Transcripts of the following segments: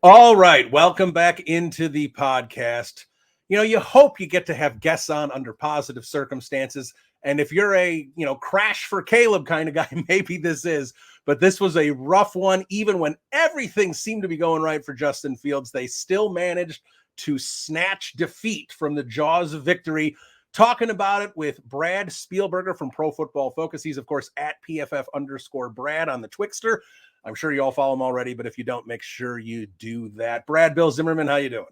All right, welcome back into the podcast. You hope you get to have guests on under positive circumstances. And if you're a, crash for Caleb kind of guy, maybe this is. But this was a rough one. Even when everything seemed to be going right for Justin Fields, they still managed to snatch defeat from the jaws of victory. Talking about it with Brad Spielberger from Pro Football Focus. He's, of course, at PFF_Brad on the Twixter. I'm sure you all follow him already, but if you don't, make sure you do that. Brad, Bill Zimmerman, how you doing?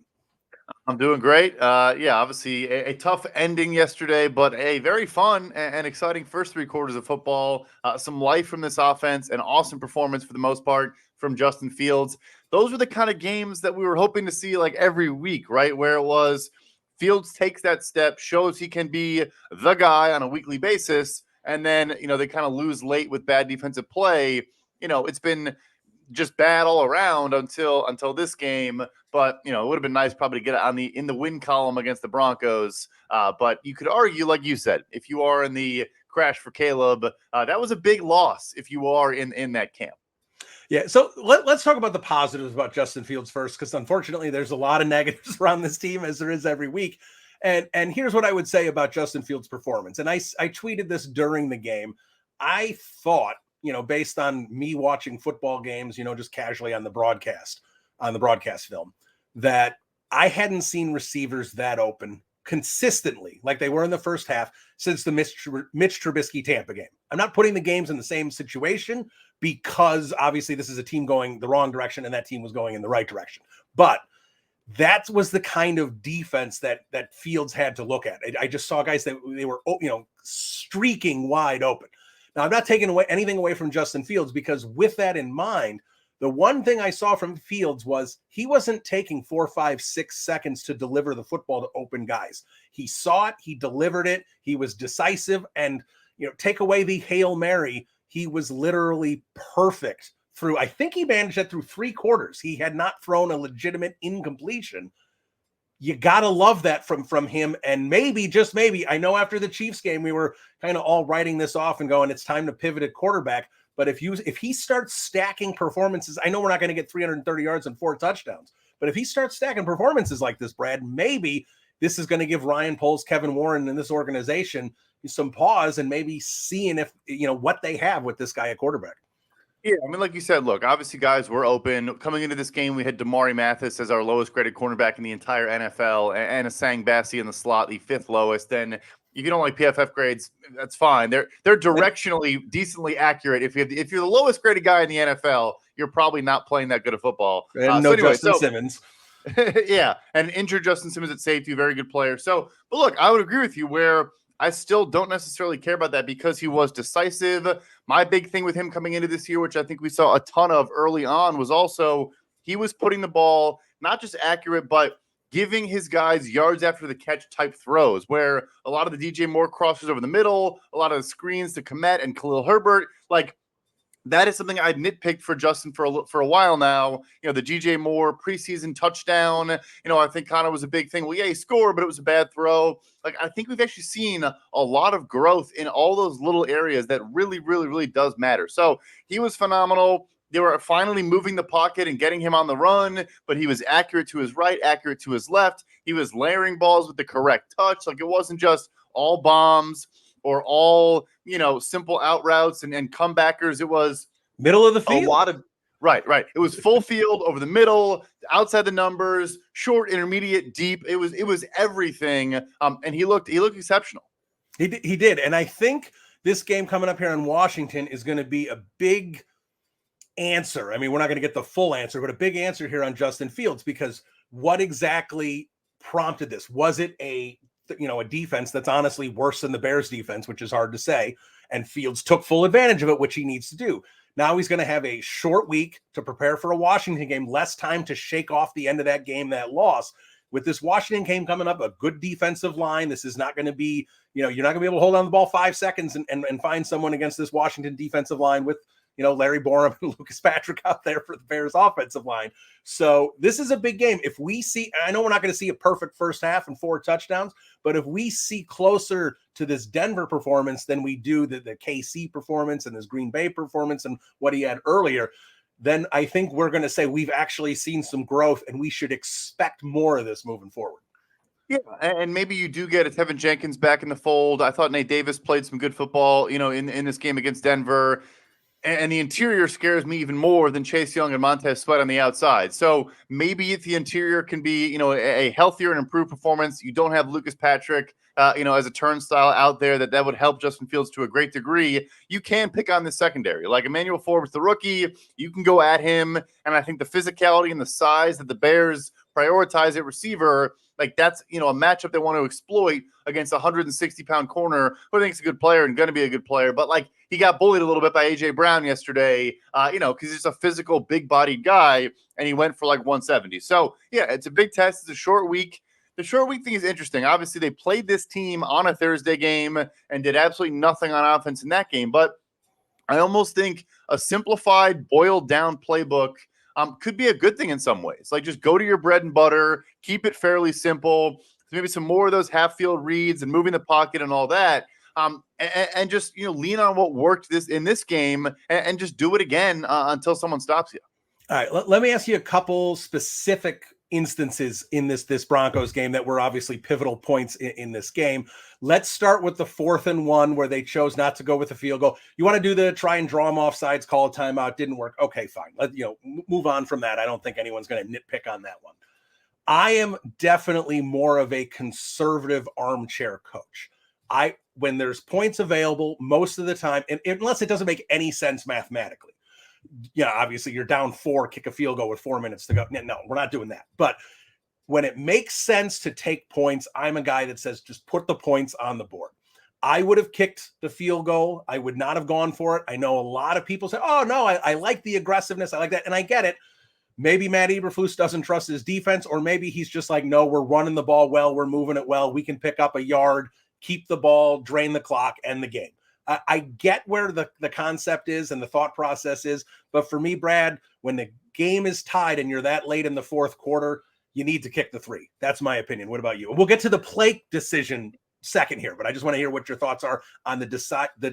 I'm doing great. Obviously a tough ending yesterday, but a very fun and exciting first three quarters of football. Some life from this offense, an awesome performance for the most part from Justin Fields. Those were the kind of games that we were hoping to see like every week, right? Where it was Fields takes that step, shows he can be the guy on a weekly basis, and then, they kind of lose late with bad defensive play. It's been just bad all around until this game. But it would have been nice probably to get it in the win column against the Broncos. But you could argue, like you said, if you are in the crash for Caleb, that was a big loss if you are in that camp. Yeah, so let's talk about the positives about Justin Fields first, because unfortunately there's a lot of negatives around this team, as there is every week. And here's what I would say about Justin Fields' performance. And I tweeted this during the game. I thought, based on me watching football games, just casually on the broadcast film, that I hadn't seen receivers that open consistently like they were in the first half since the Mitch Trubisky Tampa game. I'm not putting the games in the same situation because obviously this is a team going the wrong direction and that team was going in the right direction. But that was the kind of defense that Fields had to look at. I just saw guys that they were, streaking wide open. Now, I'm not taking anything away from Justin Fields, because with that in mind, the one thing I saw from Fields was he wasn't taking 4, 5, 6 seconds to deliver the football to open guys. He saw it, he delivered it, he was decisive, and take away the Hail Mary, he was literally perfect through. I think he managed that through 3 quarters. He had not thrown a legitimate incompletion. You got to love that from him. And maybe, just maybe, I know after the Chiefs game, we were kind of all writing this off and going, it's time to pivot at quarterback. But if he starts stacking performances, I know we're not going to get 330 yards and 4 touchdowns, but if he starts stacking performances like this, Brad, maybe this is going to give Ryan Poles, Kevin Warren, and this organization some pause and maybe seeing if, what they have with this guy at quarterback. Yeah, I mean, like you said, look, obviously, guys, we're open. Coming into this game, we had Damari Mathis as our lowest graded cornerback in the entire NFL, and Asang Bassi in the slot, the 5th lowest. Then if you don't like PFF grades, that's fine. They're directionally decently accurate. If you're the lowest graded guy in the NFL, you're probably not playing that good of football. And Justin Simmons. Yeah, and injured Justin Simmons at safety, very good player. So, but look, I would agree with you where I still don't necessarily care about that because he was decisive. My big thing with him coming into this year, which I think we saw a ton of early on, was also he was putting the ball not just accurate, but giving his guys yards after the catch type throws, where a lot of the DJ Moore crosses over the middle, a lot of the screens to Kmet and Khalil Herbert, like that is something I've nitpicked for Justin for a while now. The DJ Moore preseason touchdown, I think kind of was a big thing. Well, yeah, he scored, but it was a bad throw. Like, I think we've actually seen a lot of growth in all those little areas that really, really, really does matter. So he was phenomenal. They were finally moving the pocket and getting him on the run, but he was accurate to his right, accurate to his left. He was layering balls with the correct touch. Like, it wasn't just all bombs or all, simple out routes and comebackers. It was middle of the field. A lot of right. It was full field, over the middle, outside the numbers, short, intermediate, deep. It was everything. And he looked exceptional. He did. And I think this game coming up here in Washington is going to be a big answer. I mean, we're not going to get the full answer, but a big answer here on Justin Fields, because what exactly prompted this? Was it a defense that's honestly worse than the Bears defense, which is hard to say, and Fields took full advantage of it, which he needs to do. Now he's going to have a short week to prepare for a Washington game, less time to shake off the end of that game, that loss. With this Washington game coming up, a good defensive line, this is not going to be, you're not going to be able to hold on the ball 5 seconds and find someone against this Washington defensive line with, Larry Borum and Lucas Patrick out there for the Bears offensive line. So this is a big game. If we see, I know we're not going to see a perfect first half and 4 touchdowns, but if we see closer to this Denver performance than we do the KC performance and this Green Bay performance and what he had earlier, then I think we're going to say we've actually seen some growth and we should expect more of this moving forward. Yeah, and maybe you do get a Tevin Jenkins back in the fold. I thought Nate Davis played some good football, in this game against Denver. And the interior scares me even more than Chase Young and Montez Sweat on the outside. So maybe if the interior can be, a healthier and improved performance, you don't have Lucas Patrick, as a turnstile out there that would help Justin Fields to a great degree. You can pick on the secondary. Like Emmanuel Forbes, the rookie, you can go at him. And I think the physicality and the size that the Bears prioritize at receiver, like that's, a matchup they want to exploit against a 160-pound corner who I think is a good player and going to be a good player. But like he got bullied a little bit by A.J. Brown yesterday, because he's just a physical, big-bodied guy, and he went for like 170. So, yeah, it's a big test. It's a short week. The short week thing is interesting. Obviously, they played this team on a Thursday game and did absolutely nothing on offense in that game. But I almost think a simplified, boiled-down playbook could be a good thing in some ways. Like just go to your bread and butter, keep it fairly simple, maybe some more of those half-field reads and moving the pocket and all that. And just, lean on what worked in this game and just do it again until someone stops you. All right. Let me ask you a couple specific instances in this Broncos game that were obviously pivotal points in this game. Let's start with the 4th and 1 where they chose not to go with the field goal. You want to do the try and draw them off sides, call a timeout. Didn't work. Okay, fine. Move on from that. I don't think anyone's going to nitpick on that one. I am definitely more of a conservative armchair coach. When there's points available most of the time, and unless it doesn't make any sense mathematically, obviously you're down 4, kick a field goal with 4 minutes to go. No, we're not doing that. But when it makes sense to take points, I'm a guy that says just put the points on the board. I would have kicked the field goal. I would not have gone for it. I know a lot of people say, oh, no, I like the aggressiveness. I like that. And I get it. Maybe Matt Eberflus doesn't trust his defense, or maybe he's just like, no, we're running the ball well. We're moving it well. We can pick up a yard, keep the ball, drain the clock, end the game. I get where the concept is and the thought process is. But for me, Brad, when the game is tied and you're that late in the 4th quarter, you need to kick the 3. That's my opinion. What about you? We'll get to the play decision second here, but I just want to hear what your thoughts are on the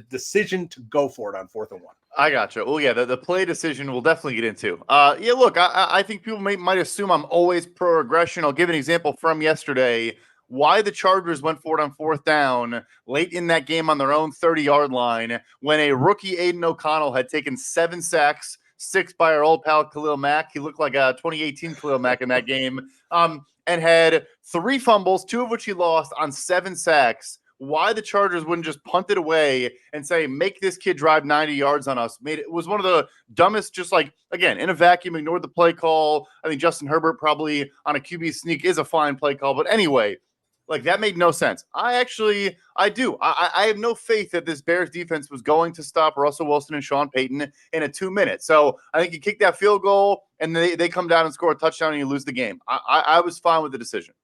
decision to go for it on 4th and 1. I gotcha. Well, yeah, the play decision we'll definitely get into. Look, I think people might assume I'm always pro aggression. I'll give an example from yesterday. Why the Chargers went for it on 4th down late in that game on their own 30-yard line when a rookie Aiden O'Connell had taken 7 sacks, 6 by our old pal Khalil Mack. He looked like a 2018 Khalil Mack in that game, and had 3 fumbles, 2 of which he lost on 7 sacks. Why the Chargers wouldn't just punt it away and say, make this kid drive 90 yards on us. It was one of the dumbest, just like, again, in a vacuum, ignored the play call. I think Justin Herbert probably on a QB sneak is a fine play call. But anyway, like that made no sense. I do. I have no faith that this Bears defense was going to stop Russell Wilson and Sean Payton in a 2 minutes. So I think you kick that field goal and they come down and score a touchdown and you lose the game. I was fine with the decision.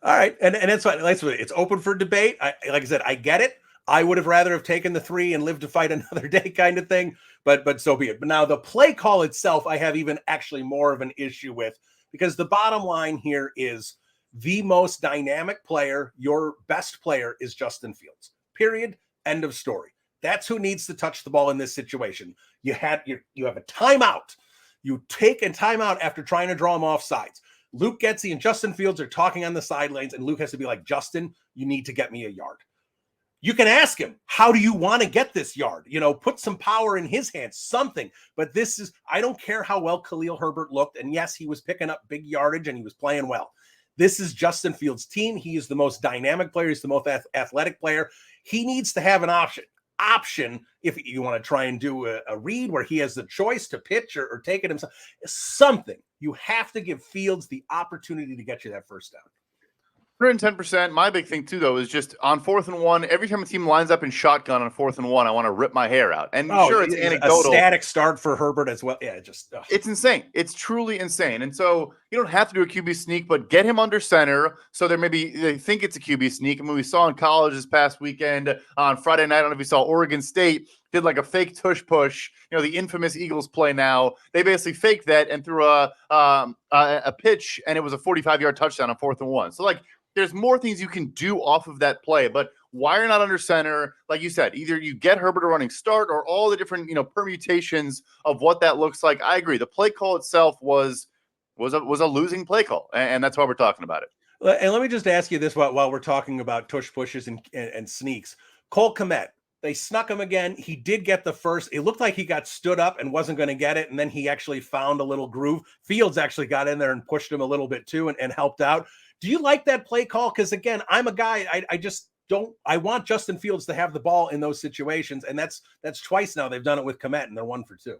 All right. And that's what it's open for debate. Like I said, I get it. I would have rather have taken the 3 and lived to fight another day kind of thing, but so be it. But now the play call itself, I have even actually more of an issue with, because the bottom line here is the most dynamic player, your best player is Justin Fields. Period. End of story. That's who needs to touch the ball in this situation. You have a timeout. You take a timeout after trying to draw him off sides. Luke Getsy and Justin Fields are talking on the sidelines, and Luke has to be like, Justin, you need to get me a yard. You can ask him, how do you want to get this yard? Put some power in his hands, something. But I don't care how well Khalil Herbert looked. And yes, he was picking up big yardage and he was playing well. This is Justin Fields' team. He is the most dynamic player. He's the most athletic player. He needs to have an option if you want to try and do a read where he has the choice to pitch or take it himself. Something. You have to give Fields the opportunity to get you that first down. 110%. My big thing, too, though, is just on 4th and 1, every time a team lines up in shotgun on 4th and 1, I want to rip my hair out. And sure, it's anecdotal. A static start for Herbert as well. Yeah, it's insane. It's truly insane. And so you don't have to do a QB sneak, but get him under center so they think it's a QB sneak. I mean, we saw in college this past weekend on Friday night, I don't know if you saw Oregon State did like a fake tush push, the infamous Eagles play now. They basically faked that and threw a pitch, and it was a 45-yard touchdown on 4th and 1. So, there's more things you can do off of that play. But why you're not under center. Like you said, either you get Herbert a running start or all the different, permutations of what that looks like. I agree. The play call itself was a losing play call, and that's why we're talking about it. And let me just ask you this while we're talking about tush pushes and sneaks. Cole Kmet, they snuck him again. He did get the first. It looked like he got stood up and wasn't going to get it, and then he actually found a little groove. Fields actually got in there and pushed him a little bit too and helped out. Do you like that play call? Because again, I'm a guy, I just don't. I want Justin Fields to have the ball in those situations, and that's twice now they've done it with Kmet, and they're 1 for 2.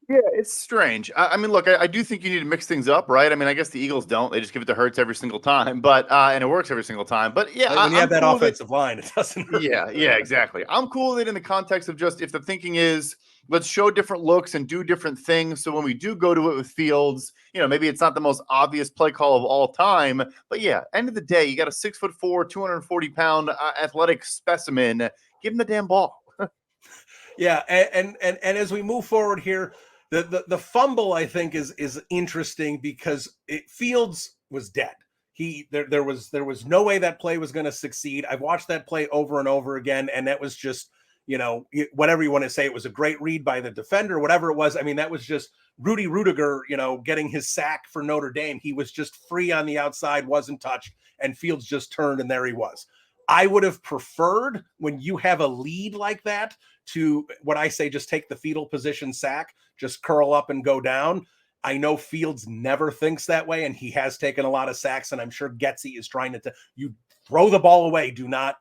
Yeah, it's strange. I mean, look, I do think you need to mix things up, right? I mean, I guess the Eagles don't. They just give it to Hurts every single time, but and it works every single time. But yeah, when you have that offensive line, it doesn't hurt. Yeah, exactly. I'm cool with it in the context of just if the thinking is let's show different looks and do different things. So when we do go to it with Fields, maybe it's not the most obvious play call of all time, but yeah, end of the day, you got a 6'4", 240-pound athletic specimen. Give him the damn ball. Yeah, and as we move forward here. The fumble, I think, is interesting because Fields was dead. There was no way that play was going to succeed. I've watched that play over and over again, and that was just, whatever you want to say. It was a great read by the defender, whatever it was. I mean, that was just Rudy Rudiger, getting his sack for Notre Dame. He was just free on the outside, wasn't touched, and Fields just turned, and there he was. I would have preferred when you have a lead like that to what I say, just take the fetal position sack, just curl up and go down. I know Fields never thinks that way, and he has taken a lot of sacks, and I'm sure Getsy is trying to you throw the ball away. Do not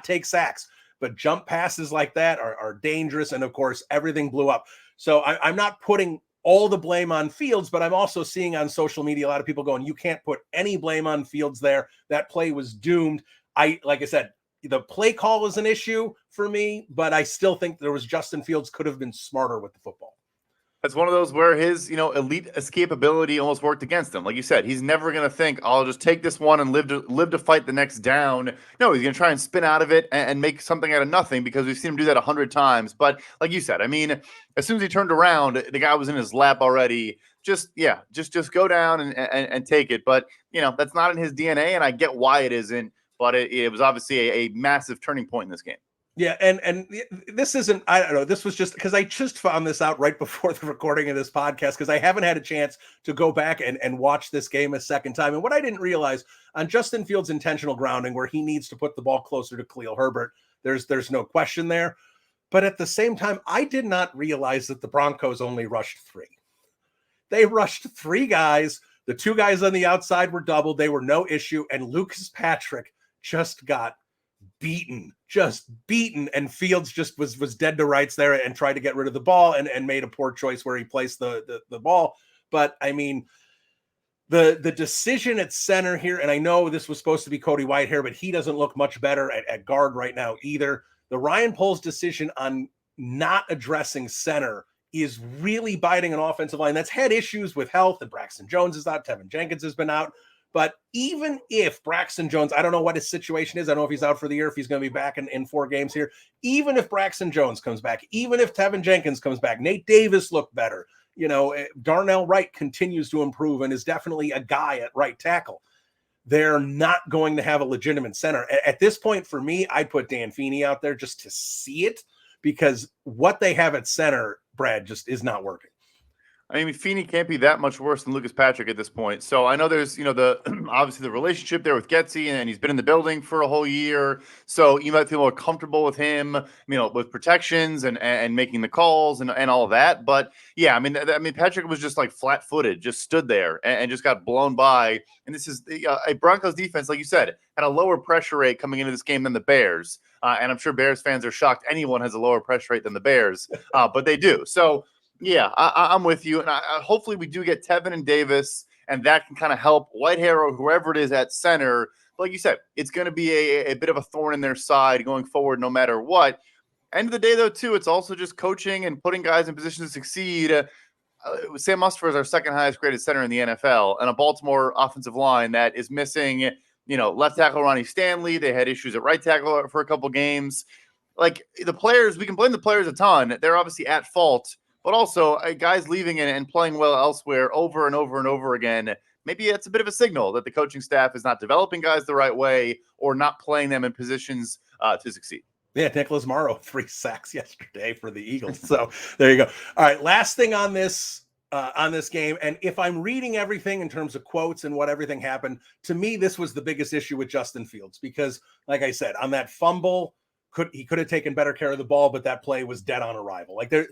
take sacks, but jump passes like that are dangerous. And of course, everything blew up. So I'm not putting all the blame on Fields, but I'm also seeing on social media, a lot of people going, you can't put any blame on Fields there. That play was doomed. Like I said, the play call was an issue for me, but I still think Justin Fields could have been smarter with the football. That's one of those where his, elite escapability almost worked against him. Like you said, he's never going to think, I'll just take this one and live to fight the next down. No, he's going to try and spin out of it and make something out of nothing because we've seen him do that 100 times. But like you said, I mean, as soon as he turned around, the guy was in his lap already. Just go down and take it. But, that's not in his DNA, and I get why it isn't. But it was obviously a massive turning point in this game. Yeah, and this isn't, I don't know, this was just because I just found this out right before the recording of this podcast because I haven't had a chance to go back and watch this game a second time. And what I didn't realize on Justin Fields' intentional grounding, where he needs to put the ball closer to Khalil Herbert, there's no question there. But at the same time, I did not realize that the Broncos only rushed 3. They rushed 3 guys. The 2 guys on the outside were doubled. They were no issue. And Lucas Patrick just got beaten, and Fields just was dead to rights there and tried to get rid of the ball and made a poor choice where he placed the ball. But I mean, the decision at center here, and I know this was supposed to be Cody Whitehair, but he doesn't look much better at guard right now either. The Ryan Poles decision on not addressing center is really biting an offensive line that's had issues with health, and Braxton Jones is out, Tevin Jenkins has been out. But even if Braxton Jones, I don't know what his situation is. I don't know if he's out for the year, if he's going to be back in 4 games here. Even if Braxton Jones comes back, even if Tevin Jenkins comes back, Nate Davis looked better. Darnell Wright continues to improve and is definitely a guy at right tackle. They're not going to have a legitimate center. At this point, for me, I'd put Dan Feeney out there just to see it because what they have at center, Brad, just is not working. I mean, Feeney can't be that much worse than Lucas Patrick at this point. So I know there's, the obviously the relationship there with Getsy, and he's been in the building for a whole year. So you might feel more comfortable with him, with protections and making the calls and all of that. But yeah, I mean, Patrick was just like flat-footed, just stood there and just got blown by. And this is a Broncos defense, like you said, had a lower pressure rate coming into this game than the Bears. And I'm sure Bears fans are shocked anyone has a lower pressure rate than the Bears, but they do. So yeah, I'm with you. And hopefully we do get Tevin and Davis, and that can kind of help Whitehair or whoever it is at center. But like you said, it's going to be a bit of a thorn in their side going forward no matter what. End of the day, though, too, it's also just coaching and putting guys in position to succeed. Sam Mustipher is our second highest graded center in the NFL, and a Baltimore offensive line that is missing, left tackle Ronnie Stanley. They had issues at right tackle for a couple games. Like the players, we can blame the players a ton. They're obviously at fault. but also guys leaving and playing well elsewhere over and over and over again. Maybe it's a bit of a signal that the coaching staff is not developing guys the right way or not playing them in positions to succeed. Yeah, Nicholas Morrow, 3 sacks yesterday for the Eagles. So there you go. All right, last thing on this game, and if I'm reading everything in terms of quotes and what everything happened, to me, this was the biggest issue with Justin Fields because, like I said, on that fumble, he could have taken better care of the ball, but that play was dead on arrival. Like there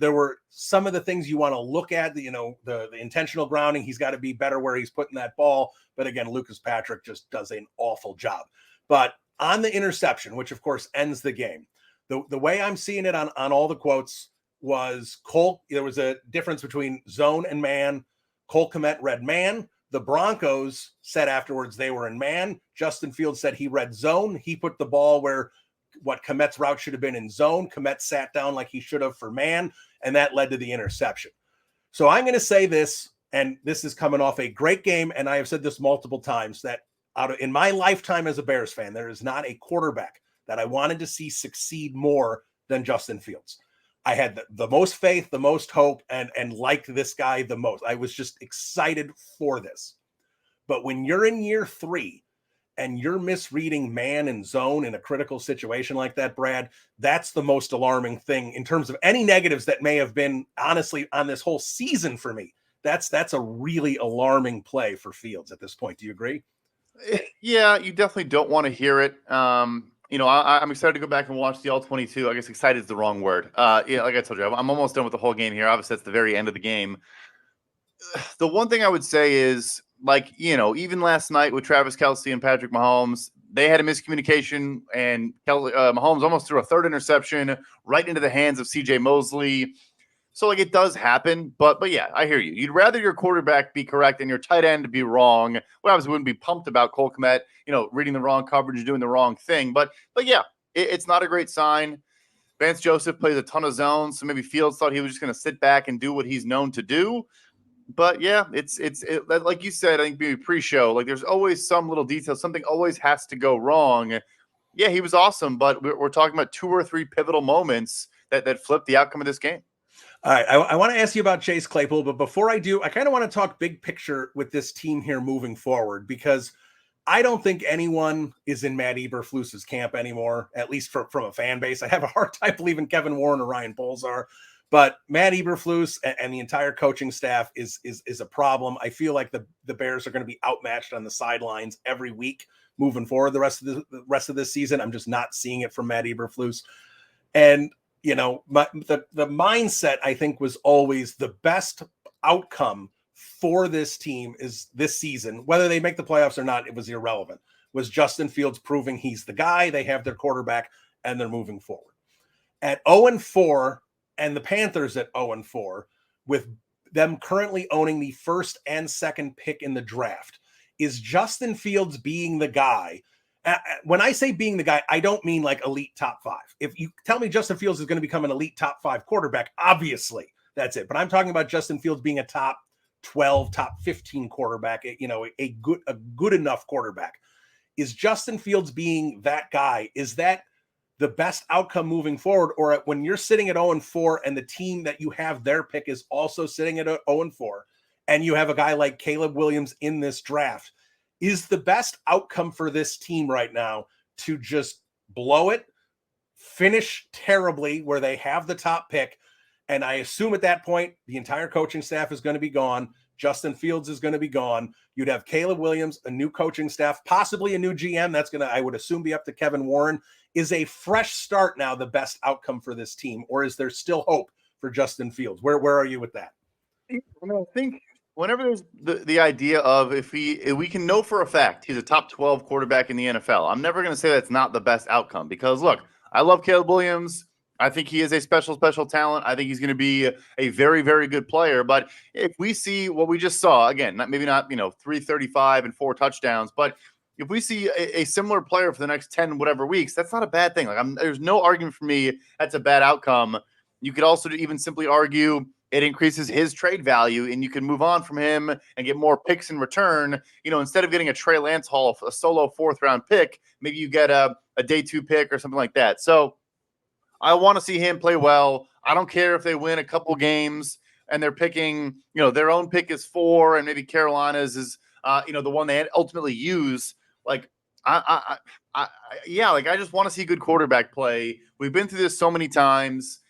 were some of the things you want to look at, the intentional grounding. He's got to be better where he's putting that ball. But again, Lucas Patrick just does an awful job. But on the interception, which of course ends the game, the way I'm seeing it on all the quotes was Cole. There was a difference between zone and man. Cole Kmet read man. The Broncos said afterwards they were in man. Justin Fields said he read zone. He put the ball where what Kmet's route should have been in zone. Kmet sat down like he should have for man, and that led to the interception. So I'm going to say this, and this is coming off a great game, and I have said this multiple times, that in my lifetime as a Bears fan, there is not a quarterback that I wanted to see succeed more than Justin Fields. I had the most faith, the most hope, and liked this guy the most. I was just excited for this. But when you're in year 3 and you're misreading man and zone in a critical situation like that, Brad, that's the most alarming thing in terms of any negatives that may have been, honestly, on this whole season for me. That's a really alarming play for Fields at this point. Do you agree? Yeah, you definitely don't want to hear it. I'm excited to go back and watch the All-22. I guess excited is the wrong word. Yeah, like I told you, I'm almost done with the whole game here. Obviously, that's the very end of the game. The one thing I would say is, even last night with Travis Kelce and Patrick Mahomes, they had a miscommunication, and Mahomes almost threw a third interception right into the hands of C.J. Mosley. So, it does happen. But yeah, I hear you. You'd rather your quarterback be correct and your tight end be wrong. Well, obviously, wouldn't be pumped about Cole Kmet, reading the wrong coverage and doing the wrong thing. But yeah, it's not a great sign. Vance Joseph plays a ton of zones, so maybe Fields thought he was just going to sit back and do what he's known to do. But yeah, it's like you said, I think maybe pre-show, there's always some little detail. Something always has to go wrong. Yeah, he was awesome, but we're talking about 2 or 3 pivotal moments that flipped the outcome of this game. All right, I want to ask you about Chase Claypool, but before I do, I kind of want to talk big picture with this team here moving forward, because I don't think anyone is in Matt Eberflus's camp anymore, at least from a fan base. I have a hard time believing Kevin Warren or Ryan Poles are, but Matt Eberflus and the entire coaching staff is a problem. I feel like the Bears are going to be outmatched on the sidelines every week moving forward. The rest of this season, I'm just not seeing it from Matt Eberflus. And the mindset, I think, was always the best outcome for this team is this season, whether they make the playoffs or not, it was irrelevant, was Justin Fields proving he's the guy. They have their quarterback and they're moving forward. At 0-4 and the Panthers at 0-4, with them currently owning the first and second pick in the draft, is Justin Fields being the guy? When I say being the guy, I don't mean like elite top 5. If you tell me Justin Fields is going to become an elite top 5 quarterback, obviously that's it. But I'm talking about Justin Fields being a top 12, top 15 quarterback, a good enough quarterback. Is Justin Fields being that guy? Is that the best outcome moving forward? Or when you're sitting at 0-4 and the team that you have their pick is also sitting at 0-4 and you have a guy like Caleb Williams in this draft, is the best outcome for this team right now to just blow it, finish terribly where they have the top pick? And I assume at that point, the entire coaching staff is going to be gone. Justin Fields is going to be gone. You'd have Caleb Williams, a new coaching staff, possibly a new GM. That's going to, I would assume, be up to Kevin Warren. Is a fresh start now the best outcome for this team? Or is there still hope for Justin Fields? Where are you with that? I think whenever there's the idea of if we can know for a fact he's a top 12 quarterback in the NFL, I'm never going to say that's not the best outcome, because look, I love Caleb Williams. I think he is a special talent. I think he's going to be a very, very good player. But if we see what we just saw, again, maybe not 335 and 4 touchdowns, but if we see a similar player for the next 10 whatever weeks, that's not a bad thing. There's no argument for me that's a bad outcome. You could also even simply argue it increases his trade value, and you can move on from him and get more picks in return. Instead of getting a Trey Lance Hall, a solo 4th round pick, maybe you get a day 2 pick or something like that. So I want to see him play well. I don't care if they win a couple games and they're picking, their own pick is 4 and maybe Carolina's is, the one they ultimately use. Like, I just want to see good quarterback play. We've been through this so many times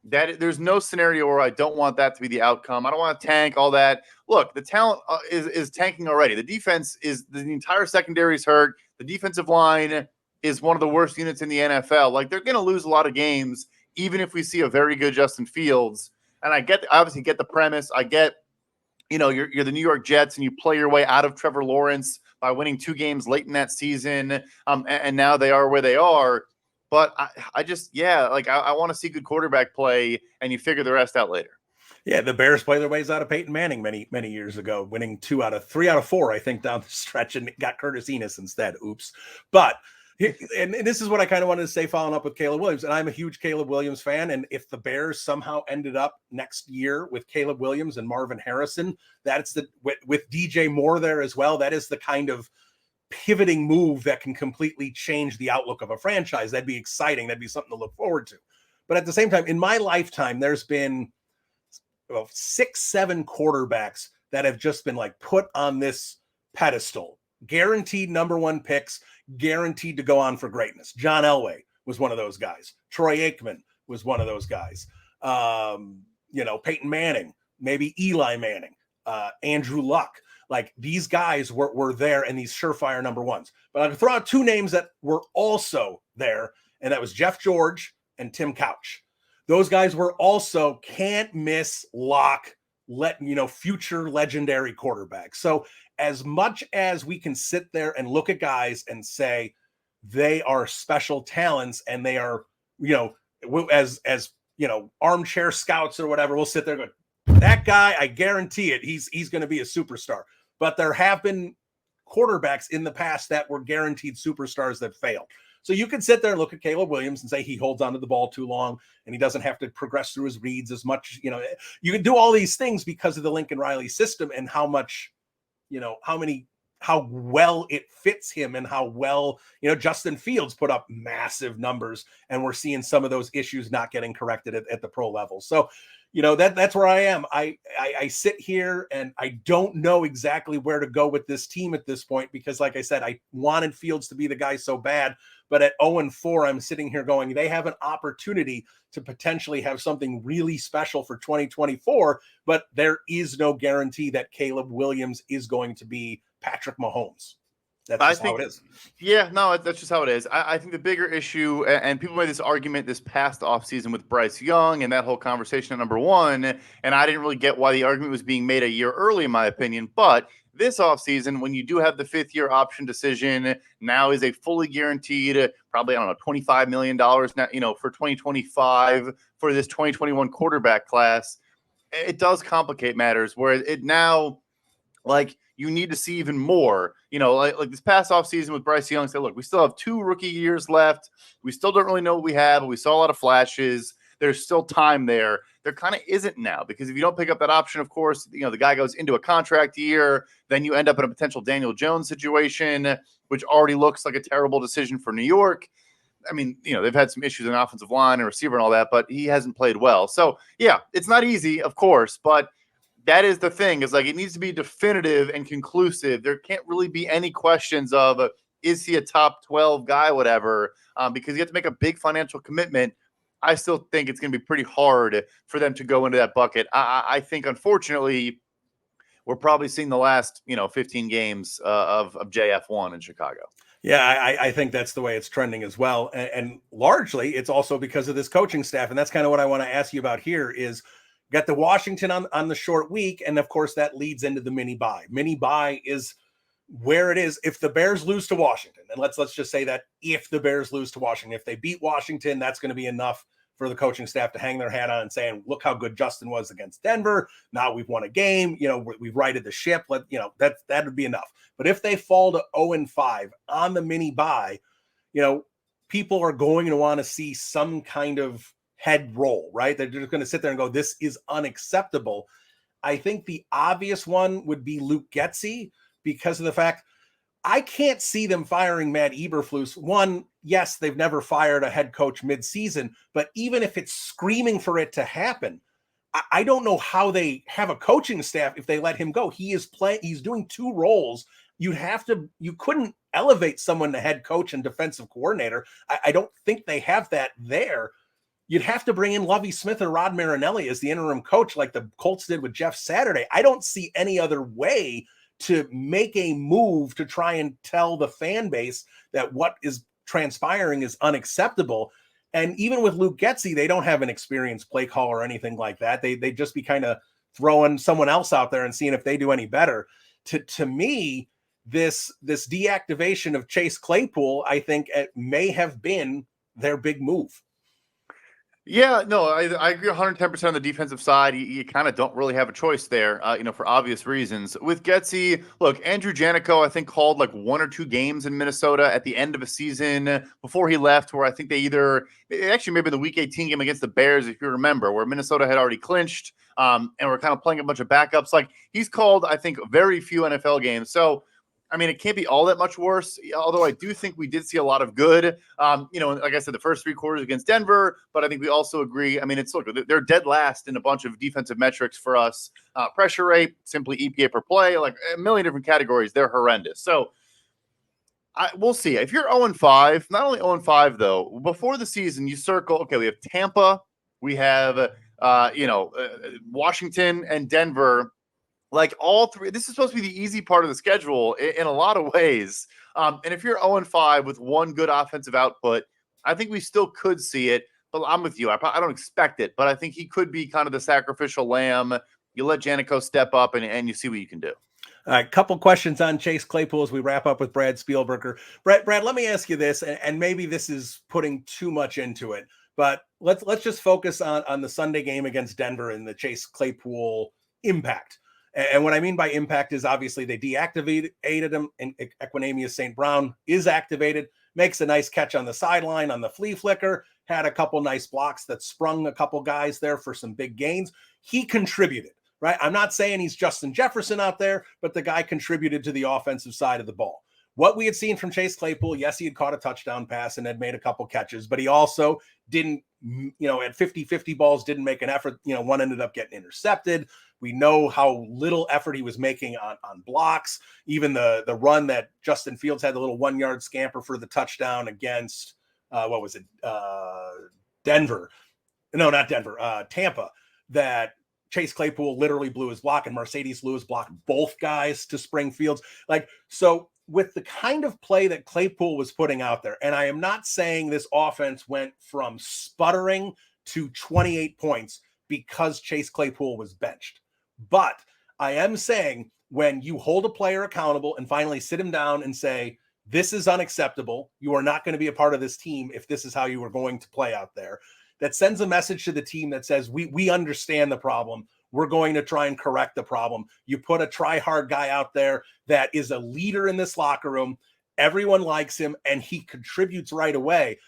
that there's no scenario where I don't want that to be the outcome. I don't want to tank all that. Look, the talent is tanking already. The defense the entire secondary is hurt. The defensive line is one of the worst units in the NFL. Like, they're going to lose a lot of games, even if we see a very good Justin Fields. And I obviously get the premise. I get, you're the New York Jets and you play your way out of Trevor Lawrence by winning 2 games late in that season. And now they are where they are. But I want to see good quarterback play, and you figure the rest out later. Yeah, the Bears play their ways out of Peyton Manning many years ago, winning 3 out of 4, I think, down the stretch, and got Curtis Enis instead. Oops. But and this is what I kind of wanted to say, following up with Caleb Williams. And I'm a huge Caleb Williams fan. And if the Bears somehow ended up next year with Caleb Williams and Marvin Harrison, that's with DJ Moore there as well, that is the kind of pivoting move that can completely change the outlook of a franchise. That'd be exciting. That'd be something to look forward to. But at the same time, in my lifetime, there's been 6-7 quarterbacks that have just been like put on this pedestal, guaranteed number 1 picks, guaranteed to go on for greatness. John Elway was one of those guys. Troy Aikman was one of those guys. Peyton Manning, maybe Eli Manning, Andrew Luck. Like, these guys were there, and these surefire number 1s. But I can throw out 2 names that were also there, and that was Jeff George and Tim Couch. Those guys were also can't miss lock, future legendary quarterbacks. So as much as we can sit there and look at guys and say they are special talents and they are, as armchair scouts or whatever, we'll sit there going, that guy, I guarantee it, he's going to be a superstar. But there have been quarterbacks in the past that were guaranteed superstars that failed. So you could sit there and look at Caleb Williams and say he holds onto the ball too long and he doesn't have to progress through his reads as much. You can do all these things because of the Lincoln Riley system and how much, how well it fits him and how well, Justin Fields put up massive numbers, and we're seeing some of those issues not getting corrected at the pro level. So, that's where I am. I sit here and I don't know exactly where to go with this team at this point, because like I said, I wanted Fields to be the guy so bad, but at 0-4, I'm sitting here going, they have an opportunity to potentially have something really special for 2024, but there is no guarantee that Caleb Williams is going to be Patrick Mahomes. That's just how it is. Yeah, no, that's just how it is. I think the bigger issue, and people made this argument this past offseason with Bryce Young and that whole conversation at number 1, and I didn't really get why the argument was being made a year early, in my opinion. But this offseason, when you do have the 5th-year option decision, now is a fully guaranteed, probably, $25 million now, for 2025 for this 2021 quarterback class. It does complicate matters, where it now, like, you need to see even more, like this past offseason with Bryce Young said, look, we still have 2 rookie years left. We still don't really know what we have, but we saw a lot of flashes. There's still time there. There kind of isn't now, because if you don't pick up that option, of course, the guy goes into a contract year, then you end up in a potential Daniel Jones situation, which already looks like a terrible decision for New York. I mean, they've had some issues in offensive line and receiver and all that, but he hasn't played well. So yeah, it's not easy, of course, but that is the thing, is like, it needs to be definitive and conclusive. There can't really be any questions of, is he a top 12 guy, whatever, because you have to make a big financial commitment. I still think it's going to be pretty hard for them to go into that bucket. I think, unfortunately, we're probably seeing the last, 15 games of JF1 in Chicago. Yeah, I think that's the way it's trending as well. And largely, it's also because of this coaching staff. And that's kind of what I want to ask you about here is, got the Washington on the short week, and of course that leads into the mini bye. Mini bye is where it is. If the Bears lose to Washington, and let's just say that if the Bears lose to Washington, if they beat Washington, that's going to be enough for the coaching staff to hang their hat on and saying, look how good Justin was against Denver. Now we've won a game, we've righted the ship. That would be enough. But if they fall to 0-5 on the mini bye, people are going to want to see some kind of head roll, right? They're just going to sit there and go, this is unacceptable. I think the obvious one would be Luke Getsy, because of the fact I can't see them firing Matt Eberflus. One, yes, they've never fired a head coach mid-season, but even if it's screaming for it to happen, I don't know how they have a coaching staff if they let him go. He's doing two roles. You couldn't elevate someone to head coach and defensive coordinator. I don't think they have that there. You'd have to bring in Lovie Smith or Rod Marinelli as the interim coach like the Colts did with Jeff Saturday. I don't see any other way to make a move to try and tell the fan base that what is transpiring is unacceptable. And even with Luke Getsy, they don't have an experienced play call or anything like that. They just be kind of throwing someone else out there and seeing if they do any better. To me, this deactivation of Chase Claypool, I think it may have been their big move. Yeah, no, I agree 110% on the defensive side. You kind of don't really have a choice there, for obvious reasons. With Getsy, look, Andrew Janico, I think, called like 1 or 2 games in Minnesota at the end of a season before he left, where I think maybe the Week 18 game against the Bears, if you remember, where Minnesota had already clinched and we're kind of playing a bunch of backups. Like, he's called, I think, very few NFL games. So, I mean, it can't be all that much worse, although I do think we did see a lot of good, like I said, the first 3 quarters against Denver, but I think we also agree. I mean, they're dead last in a bunch of defensive metrics for us. Pressure rate, simply EPA per play, like a million different categories. They're horrendous. So we'll see. If you're 0-5, not only 0-5, though, before the season, you circle, okay, we have Tampa, we have, Washington and Denver. Like all 3, this is supposed to be the easy part of the schedule in a lot of ways. And if you're 0-5 with one good offensive output, I think we still could see it. But I'm with you. I don't expect it, but I think he could be kind of the sacrificial lamb. You let Janico step up and you see what you can do. All right, couple questions on Chase Claypool as we wrap up with Brad Spielberger. Brad, let me ask you this, and maybe this is putting too much into it, but let's just focus on the Sunday game against Denver and the Chase Claypool impact. And what I mean by impact is obviously they deactivated him, and Equanimeous St. Brown is activated, makes a nice catch on the sideline on the flea flicker, had a couple nice blocks that sprung a couple guys there for some big gains. He contributed, right? I'm not saying he's Justin Jefferson out there, but the guy contributed to the offensive side of the ball. What we had seen from Chase Claypool, yes, he had caught a touchdown pass and had made a couple catches, but he also didn't, at 50-50 balls, didn't make an effort. One ended up getting intercepted. We know how little effort he was making on blocks. Even the run that Justin Fields had, the little 1-yard scamper for the touchdown against, Denver. No, not Denver, Tampa, that Chase Claypool literally blew his block, and Mercedes Lewis blocked both guys to Springfield's. So with the kind of play that Claypool was putting out there, and I am not saying this offense went from sputtering to 28 points because Chase Claypool was benched. But I am saying when you hold a player accountable and finally sit him down and say, this is unacceptable, you are not going to be a part of this team if this is how you are going to play out there, that sends a message to the team that says, we understand the problem. We're going to try and correct the problem. You put a try-hard guy out there that is a leader in this locker room. Everyone likes him, and he contributes right away.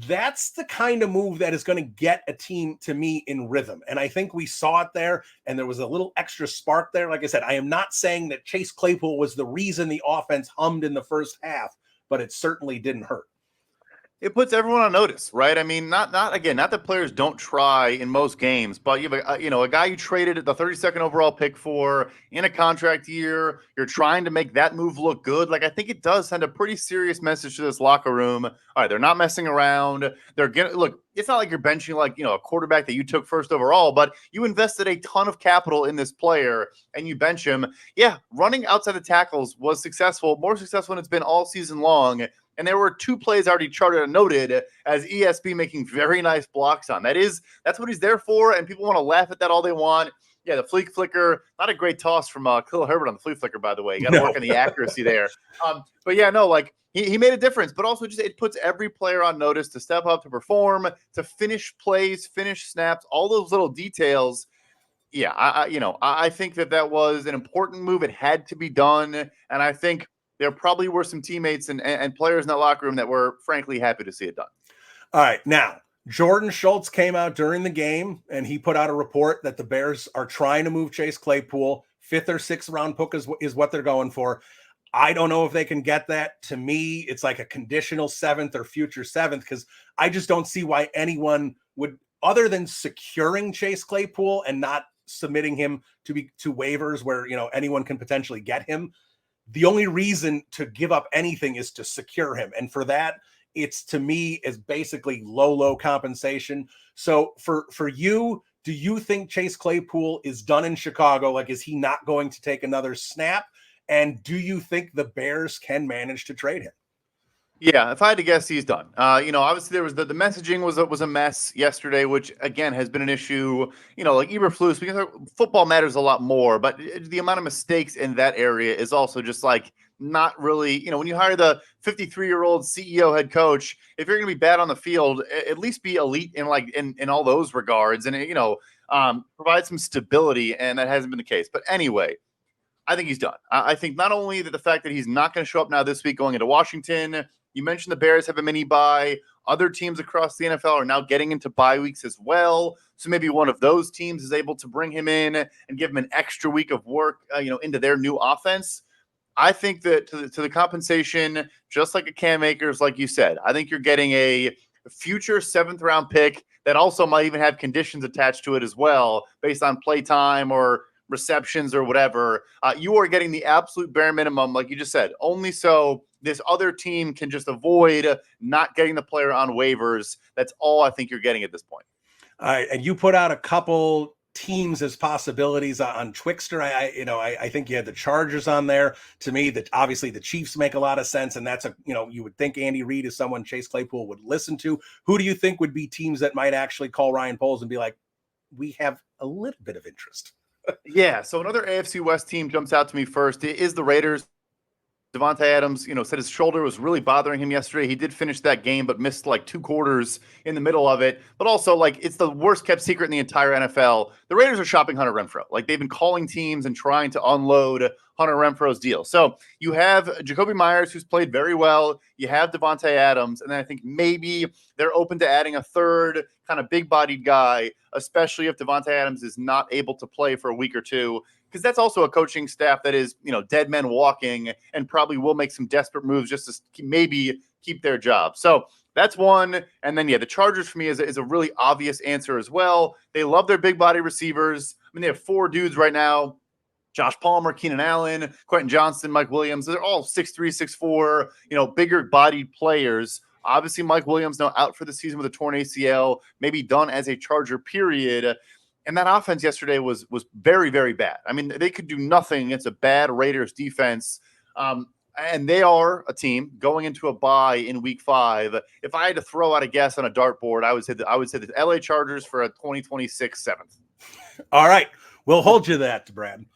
That's the kind of move that is going to get a team, to me, in rhythm. And I think we saw it there, and there was a little extra spark there. Like I said, I am not saying that Chase Claypool was the reason the offense hummed in the first half, but it certainly didn't hurt. It puts everyone on notice, right? I mean, not that players don't try in most games, but you have a guy you traded the 32nd overall pick for in a contract year. You're trying to make that move look good. Like, I think it does send a pretty serious message to this locker room. All right, they're not messing around. They're gonna look. It's not like you're benching a quarterback that you took first overall, but you invested a ton of capital in this player and you bench him. Yeah, running outside the tackles was successful, more successful than it's been all season long. And there were 2 plays already charted and noted as ESB making very nice blocks on. That's what he's there for, and people want to laugh at that all they want. Yeah, the flea flicker, not a great toss from Khalil Herbert on the flea flicker, by the way. You got to work on the accuracy there. But yeah, no, like he made a difference, but also just it puts every player on notice to step up, to perform, to finish plays, finish snaps, all those little details. Yeah, I think that was an important move. It had to be done, and I think there probably were some teammates and players in that locker room that were frankly happy to see it done. All right. Now, Jordan Schultz came out during the game and he put out a report that the Bears are trying to move Chase Claypool. 5th or 6th round pick is what they're going for. I don't know if they can get that. To me, it's like a conditional 7th or future 7th, because I just don't see why anyone would, other than securing Chase Claypool and not submitting him to waivers where, anyone can potentially get him. The only reason to give up anything is to secure him. And for that, it's, to me, is basically low compensation. So for you, do you think Chase Claypool is done in Chicago? Like, is he not going to take another snap? And do you think the Bears can manage to trade him? Yeah, if I had to guess, he's done. Obviously there was the messaging was a mess yesterday, which again has been an issue. Like Eberflus, because football matters a lot more, but the amount of mistakes in that area is also just like not really. When you hire the 53-year-old CEO head coach, if you're going to be bad on the field, at least be elite in all those regards, and provide some stability, and that hasn't been the case. But anyway, I think he's done. I think not only that the fact that he's not going to show up now this week going into Washington. You mentioned the Bears have a mini bye. Other teams across the NFL are now getting into bye weeks as well. So maybe one of those teams is able to bring him in and give him an extra week of work, into their new offense. I think that to the compensation, just like a Cam Akers, like you said, I think you're getting a future 7th round pick that also might even have conditions attached to it as well, based on play time or receptions or whatever. You are getting the absolute bare minimum, like you just said, only so this other team can just avoid not getting the player on waivers. That's all I think you're getting at this point. All right, and you put out a couple teams as possibilities on Twixter. I think you had the Chargers on there. To me, that obviously the Chiefs make a lot of sense, and that's you would think Andy Reid is someone Chase Claypool would listen to. Who do you think would be teams that might actually call Ryan Poles and be like, we have a little bit of interest? Yeah, so another AFC West team jumps out to me first. It is the Raiders. Devontae Adams, said his shoulder was really bothering him yesterday. He did finish that game, but missed like 2 quarters in the middle of it. But also, it's the worst kept secret in the entire NFL. The Raiders are shopping Hunter Renfrow. They've been calling teams and trying to unload Hunter Renfrow's deal. So you have Jacoby Myers, who's played very well. You have Devontae Adams. And then I think maybe they're open to adding a third kind of big-bodied guy, especially if Devontae Adams is not able to play for a week or two. Because that's also a coaching staff that is, dead men walking and probably will make some desperate moves just to maybe keep their job. So that's one. And then, the Chargers for me is a really obvious answer as well. They love their big body receivers. I mean, they have 4 dudes right now. Josh Palmer, Keenan Allen, Quentin Johnston, Mike Williams. They're all 6'3", 6'4", bigger bodied players. Obviously, Mike Williams now out for the season with a torn ACL, maybe done as a Charger, period. And that offense yesterday was very, very bad. I mean, they could do nothing against a bad Raiders defense. And they are a team going into a bye in week 5. If I had to throw out a guess on a dartboard, I would say the LA Chargers for a 2026 7th. All right. We'll hold you to that, Brad.